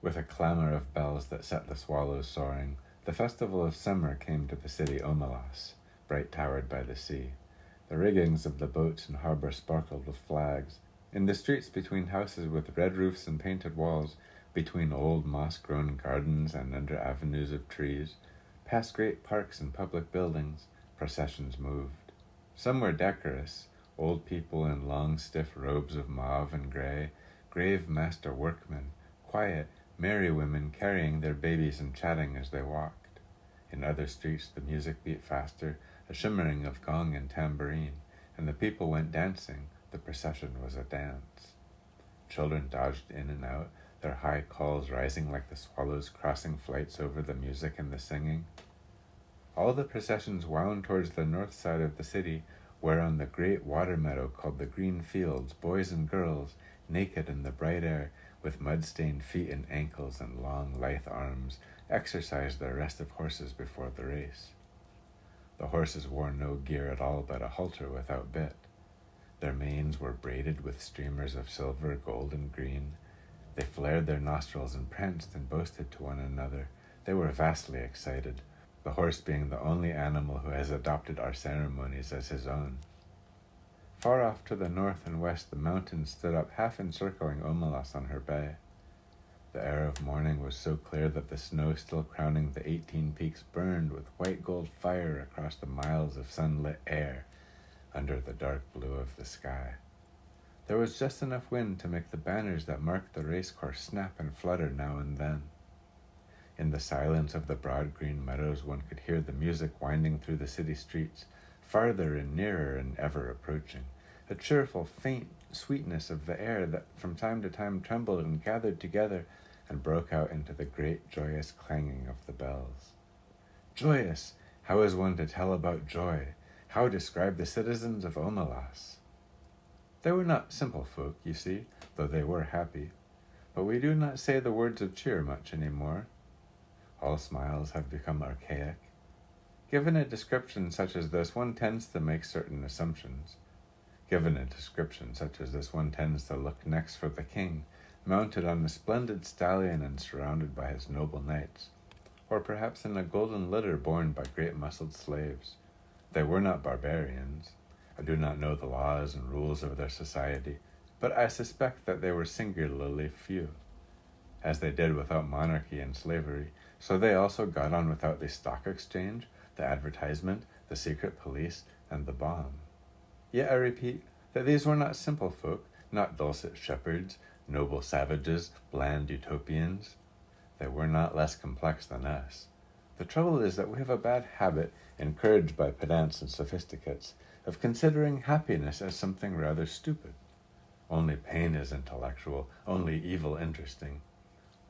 With a clamour of bells that set the swallows soaring, the festival of summer came to the city Omelas, bright-towered by the sea. The riggings of the boats in harbour sparkled with flags. In the streets between houses with red roofs and painted walls, between old moss-grown gardens and under avenues of trees, past great parks and public buildings, processions moved. Some were decorous, old people in long stiff robes of mauve and grey, grave master workmen, quiet, merry women carrying their babies and chatting as they walked. In other streets the music beat faster, a shimmering of gong and tambourine, and the people went dancing. The procession was a dance. Children dodged in and out, their high calls rising like the swallows crossing flights over the music and the singing. All the processions wound towards the north side of the city, where on the great water meadow called the Green Fields, boys and girls, naked in the bright air, with mud-stained feet and ankles and long, lithe arms, exercised their restive horses before the race. The horses wore no gear at all but a halter without bit. Their manes were braided with streamers of silver, gold, and green. They flared their nostrils and pranced and boasted to one another. They were vastly excited, the horse being the only animal who has adopted our ceremonies as his own. Far off to the north and west the mountains stood up half encircling Omelas on her bay. The air of morning was so clear that the snow still crowning the 18 peaks burned with white gold fire across the miles of sunlit air under the dark blue of the sky. There was just enough wind to make the banners that marked the racecourse snap and flutter now and then. In the silence of the broad green meadows one could hear the music winding through the city streets, farther and nearer and ever approaching, a cheerful, faint sweetness of the air that from time to time trembled and gathered together and broke out into the great joyous clanging of the bells. Joyous! How is one to tell about joy? How describe the citizens of Omelas? They were not simple folk, you see, though they were happy. But we do not say the words of cheer much any more. All smiles have become archaic. Given a description such as this, one tends to make certain assumptions. Given a description such as this, one tends to look next for the king, mounted on a splendid stallion and surrounded by his noble knights, or perhaps in a golden litter borne by great muscled slaves. They were not barbarians. I do not know the laws and rules of their society, but I suspect that they were singularly few. As they did without monarchy and slavery, so they also got on without the stock exchange, the advertisement, the secret police, and the bomb. Yet I repeat that these were not simple folk, not dulcet shepherds, noble savages, bland utopians. They were not less complex than us. The trouble is that we have a bad habit, encouraged by pedants and sophisticates, of considering happiness as something rather stupid. Only pain is intellectual, only evil interesting.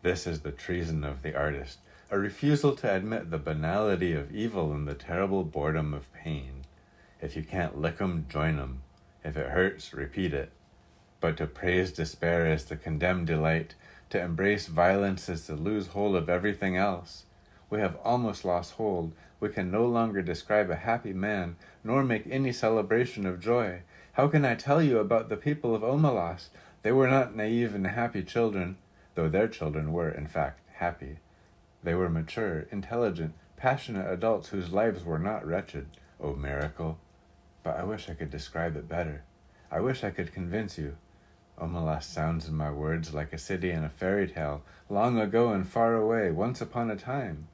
This is the treason of the artist, a refusal to admit the banality of evil and the terrible boredom of pain. If you can't lick 'em, join 'em. If it hurts, repeat it. But to praise despair is to condemn delight, to embrace violence is to lose hold of everything else. We have almost lost hold. We can no longer describe a happy man, nor make any celebration of joy. How can I tell you about the people of Omelas? They were not naive and happy children, though their children were, in fact, happy. They were mature, intelligent, passionate adults whose lives were not wretched. Oh, miracle! But I wish I could describe it better. I wish I could convince you. Omelas sounds in my words like a city in a fairy tale, long ago and far away, once upon a time.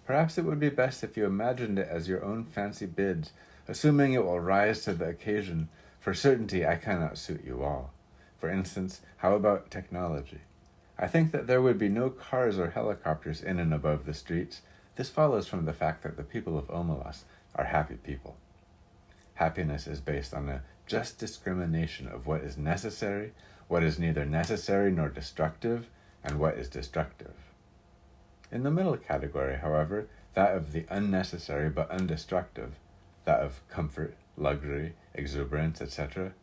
Perhaps it would be best if you imagined it as your own fancy bids, assuming it will rise to the occasion. For certainty, I cannot suit you all. For instance, how about technology? I think that there would be no cars or helicopters in and above the streets. This follows from the fact that the people of Omelas are happy people. Happiness is based on a just discrimination of what is necessary, what is neither necessary nor destructive, and what is destructive. In the middle category, however, that of the unnecessary but undestructive, that of comfort, luxury, exuberance, etc.,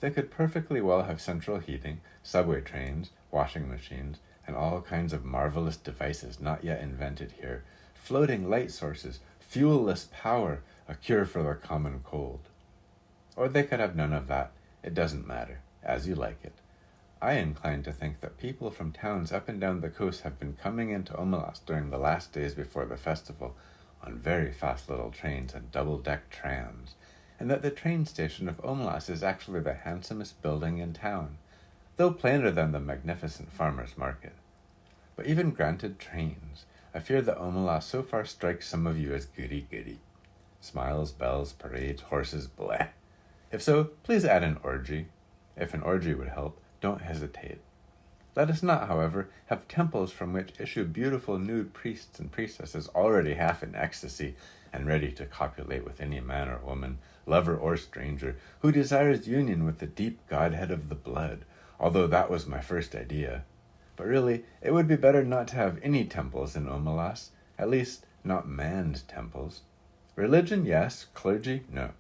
they could perfectly well have central heating, subway trains, washing machines, and all kinds of marvelous devices not yet invented here, floating light sources, fuel-less power, a cure for their common cold. Or they could have none of that. It doesn't matter, as you like it. I incline to think that people from towns up and down the coast have been coming into Omelas during the last days before the festival on very fast little trains and double-deck trams, and that the train station of Omelas is actually the handsomest building in town, though plainer than the magnificent farmer's market. But even granted trains, I fear that Omelas so far strikes some of you as goody-goody. Smiles, bells, parades, horses, bleh. If so, please add an orgy. If an orgy would help, don't hesitate. Let us not, however, have temples from which issue beautiful nude priests and priestesses already half in ecstasy and ready to copulate with any man or woman, lover or stranger, who desires union with the deep godhead of the blood, although that was my first idea. But really, it would be better not to have any temples in Omelas, at least not manned temples. Religion, yes. Clergy, no.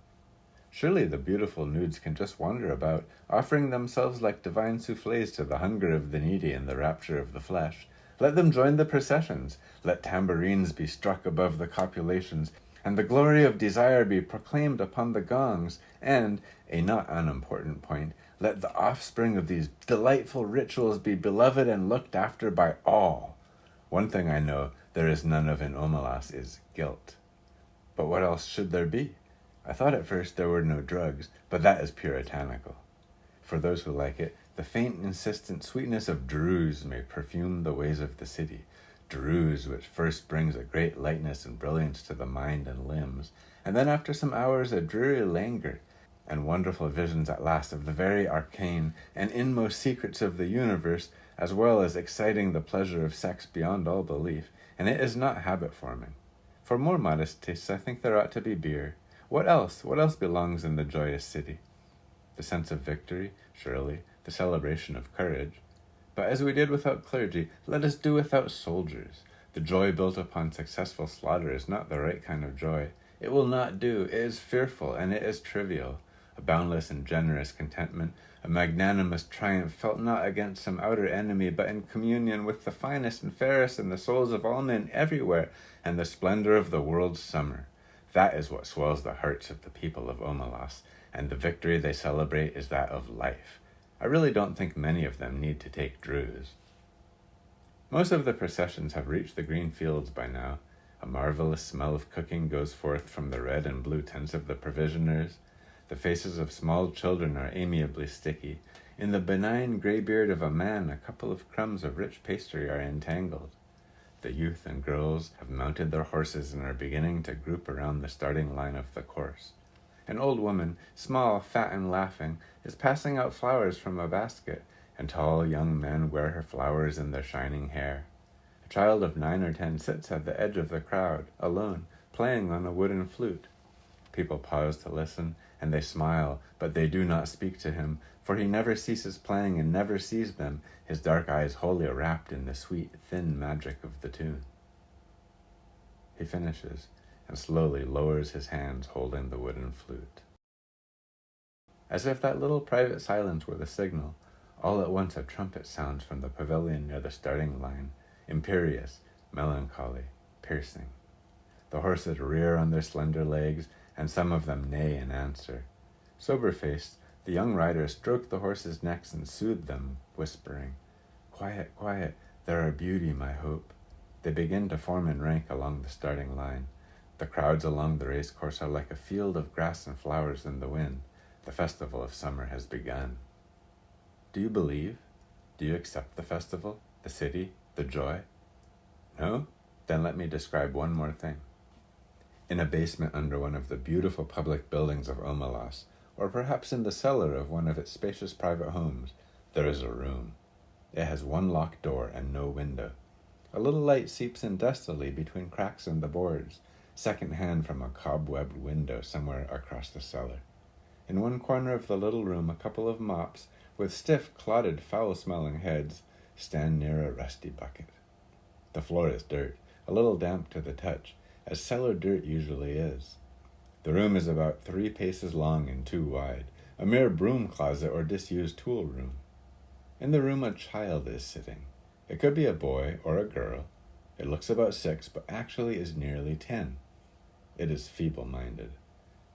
Surely the beautiful nudes can just wander about, offering themselves like divine soufflés to the hunger of the needy and the rapture of the flesh. Let them join the processions. Let tambourines be struck above the copulations, and the glory of desire be proclaimed upon the gongs, and, a not unimportant point, let the offspring of these delightful rituals be beloved and looked after by all. One thing I know there is none of in Omelas is guilt. But what else should there be? I thought at first there were no drugs, but that is puritanical. For those who like it, the faint, insistent sweetness of druse may perfume the ways of the city, druse which first brings a great lightness and brilliance to the mind and limbs, and then after some hours a dreary languor, and wonderful visions at last of the very arcane and inmost secrets of the universe, as well as exciting the pleasure of sex beyond all belief, and it is not habit-forming. For more modest tastes, I think there ought to be beer. What else? What else belongs in the joyous city? The sense of victory, surely, the celebration of courage. But as we did without clergy, let us do without soldiers. The joy built upon successful slaughter is not the right kind of joy. It will not do. It is fearful, and it is trivial. A boundless and generous contentment, a magnanimous triumph felt not against some outer enemy, but in communion with the finest and fairest in the souls of all men everywhere, and the splendor of the world's summer. That is what swells the hearts of the people of Omelas, and the victory they celebrate is that of life. I really don't think many of them need to take druse. Most of the processions have reached the green fields by now. A marvelous smell of cooking goes forth from the red and blue tents of the provisioners. The faces of small children are amiably sticky. In the benign grey beard of a man, a couple of crumbs of rich pastry are entangled. The youth and girls have mounted their horses and are beginning to group around the starting line of the course. An old woman, small, fat, and laughing, is passing out flowers from a basket, and tall young men wear her flowers in their shining hair. A child of 9 or 10 sits at the edge of the crowd, alone, playing on a wooden flute. People pause to listen, and they smile, but they do not speak to him, for he never ceases playing and never sees them, his dark eyes wholly wrapped in the sweet, thin magic of the tune. He finishes, and slowly lowers his hands holding the wooden flute. As if that little private silence were the signal, all at once a trumpet sounds from the pavilion near the starting line, imperious, melancholy, piercing. The horses rear on their slender legs, and some of them neigh in answer. Sober-faced, the young riders stroke the horses' necks and soothe them, whispering, "Quiet, quiet, there are beauty, my hope." They begin to form in rank along the starting line. The crowds along the racecourse are like a field of grass and flowers in the wind. The festival of summer has begun. Do you believe? Do you accept the festival, the city, the joy? No? Then let me describe one more thing. In a basement under one of the beautiful public buildings of Omelas, or perhaps in the cellar of one of its spacious private homes, there is a room. It has one locked door and no window. A little light seeps in dustily between cracks in the boards, second-hand from a cobwebbed window somewhere across the cellar. In one corner of the little room, a couple of mops, with stiff, clotted, foul-smelling heads, stand near a rusty bucket. The floor is dirt, a little damp to the touch, as cellar dirt usually is. The room is about 3 paces long and 2 wide, a mere broom closet or disused tool room. In the room a child is sitting. It could be a boy or a girl. It looks about 6, but actually is nearly 10. It is feeble-minded.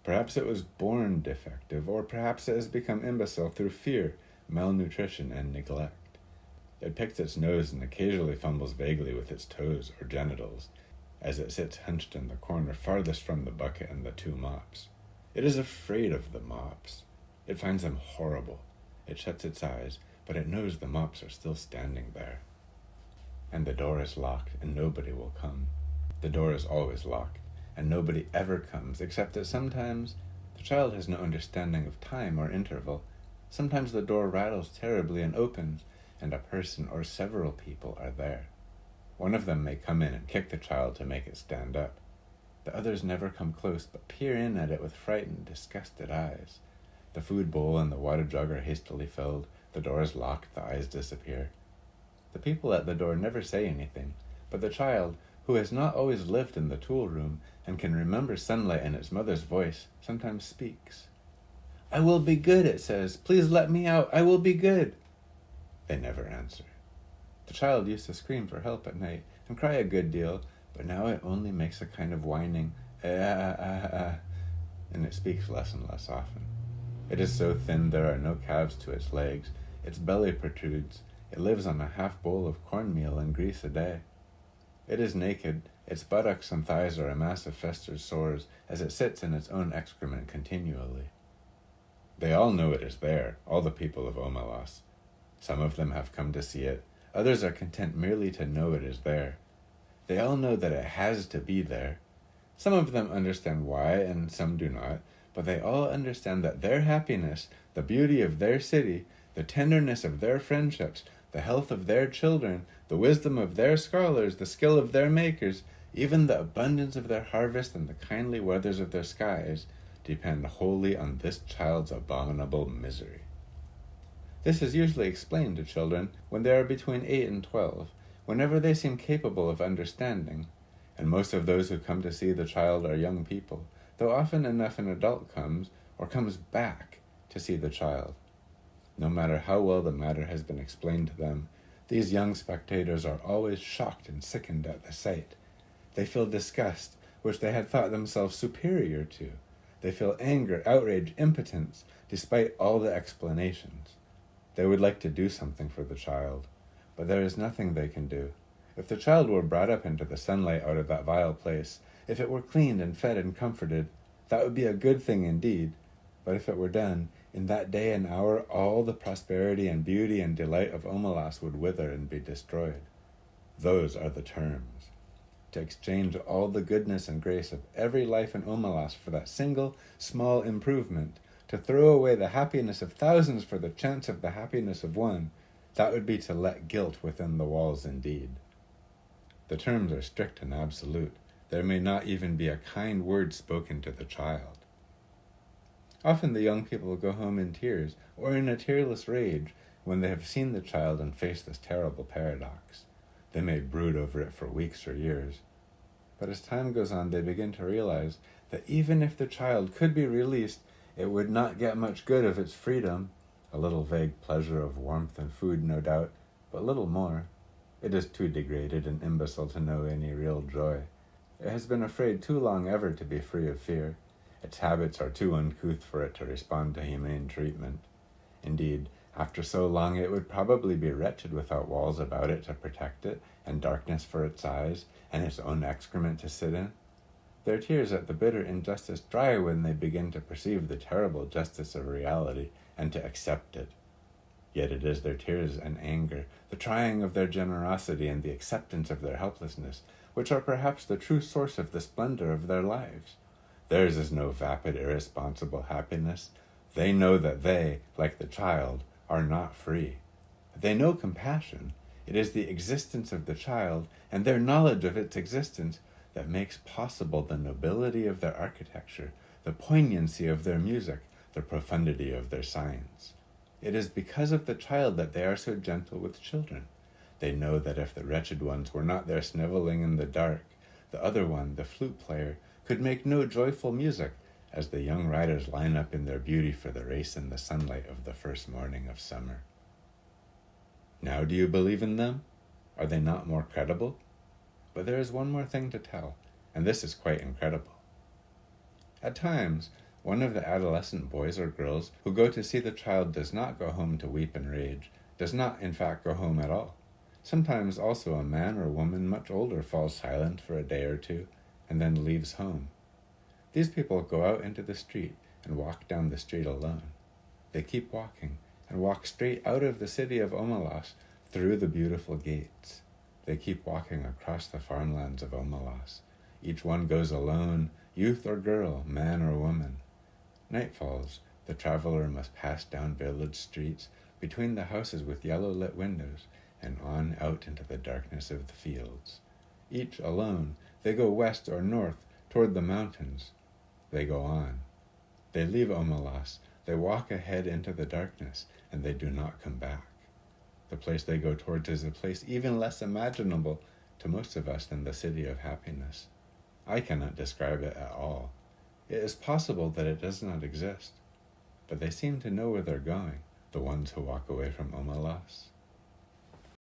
Perhaps it was born defective, or perhaps it has become imbecile through fear, malnutrition, and neglect. It picks its nose and occasionally fumbles vaguely with its toes or genitals, as it sits hunched in the corner farthest from the bucket and the two mops. It is afraid of the mops. It finds them horrible. It shuts its eyes, but it knows the mops are still standing there. And the door is locked, and nobody will come. The door is always locked, and nobody ever comes, except that sometimes the child has no understanding of time or interval. Sometimes the door rattles terribly and opens, and a person or several people are there. One of them may come in and kick the child to make it stand up. The others never come close, but peer in at it with frightened, disgusted eyes. The food bowl and the water jug are hastily filled. The door is locked, the eyes disappear. The people at the door never say anything, but the child, who has not always lived in the tool room and can remember sunlight and its mother's voice, sometimes speaks. "I will be good," it says. "Please let me out. I will be good." They never answer. The child used to scream for help at night and cry a good deal, but now it only makes a kind of whining, and it speaks less and less often. It is so thin there are no calves to its legs. Its belly protrudes. It lives on a half bowl of cornmeal and grease a day. It is naked. Its buttocks and thighs are a mass of festered sores as it sits in its own excrement continually. They all know it is there, all the people of Omelas. Some of them have come to see it. Others are content merely to know it is there. They all know that it has to be there. Some of them understand why, and some do not, but they all understand that their happiness, the beauty of their city, the tenderness of their friendships, the health of their children, the wisdom of their scholars, the skill of their makers, even the abundance of their harvest and the kindly weathers of their skies, depend wholly on this child's abominable misery. This is usually explained to children when they are between 8 and 12, whenever they seem capable of understanding, and most of those who come to see the child are young people, though often enough an adult comes, or comes back, to see the child. No matter how well the matter has been explained to them, these young spectators are always shocked and sickened at the sight. They feel disgust, which they had thought themselves superior to. They feel anger, outrage, impotence, despite all the explanations. They would like to do something for the child, but there is nothing they can do. If the child were brought up into the sunlight out of that vile place, if it were cleaned and fed and comforted, that would be a good thing indeed. But if it were done, in that day and hour all the prosperity and beauty and delight of Omelas would wither and be destroyed. Those are the terms. To exchange all the goodness and grace of every life in Omelas for that single, small improvement, to throw away the happiness of thousands for the chance of the happiness of one, that would be to let guilt within the walls indeed. The terms are strict and absolute. There may not even be a kind word spoken to the child. Often the young people go home in tears, or in a tearless rage, when they have seen the child and faced this terrible paradox. They may brood over it for weeks or years. But as time goes on, they begin to realize that even if the child could be released, it would not get much good of its freedom. A little vague pleasure of warmth and food, no doubt, but little more. It is too degraded and imbecile to know any real joy. It has been afraid too long ever to be free of fear. Its habits are too uncouth for it to respond to humane treatment. Indeed, after so long it would probably be wretched without walls about it to protect it, and darkness for its eyes, and its own excrement to sit in. Their tears at the bitter injustice dry when they begin to perceive the terrible justice of reality, and to accept it. Yet it is their tears and anger, the trying of their generosity and the acceptance of their helplessness, which are perhaps the true source of the splendor of their lives. Theirs is no vapid, irresponsible happiness. They know that they, like the child, are not free. They know compassion. It is the existence of the child, and their knowledge of its existence, that makes possible the nobility of their architecture, the poignancy of their music, the profundity of their science. It is because of the child that they are so gentle with children. They know that if the wretched ones were not there sniveling in the dark, the other one, the flute player, could make no joyful music, as the young riders line up in their beauty for the race in the sunlight of the first morning of summer. Now do you believe in them? Are they not more credible? But there is one more thing to tell, and this is quite incredible. At times, One of the adolescent boys or girls who go to see the child does not go home to weep and rage, does not in fact go home at all. Sometimes also a man or woman much older falls silent for a day or two, and then leaves home. These people go out into the street and walk down the street alone. They keep walking and walk straight out of the city of Omelas through the beautiful gates. They keep walking across the farmlands of Omelas. Each one goes alone, youth or girl, man or woman. Night falls. The traveler must pass down village streets, between the houses with yellow-lit windows, and on out into the darkness of the fields. Each alone, they go west or north, toward the mountains. They go on. They leave Omelas, they walk ahead into the darkness, and they do not come back. The place they go towards is a place even less imaginable to most of us than the city of happiness. I cannot describe it at all. It is possible that it does not exist, but they seem to know where they're going, the ones who walk away from Omelas.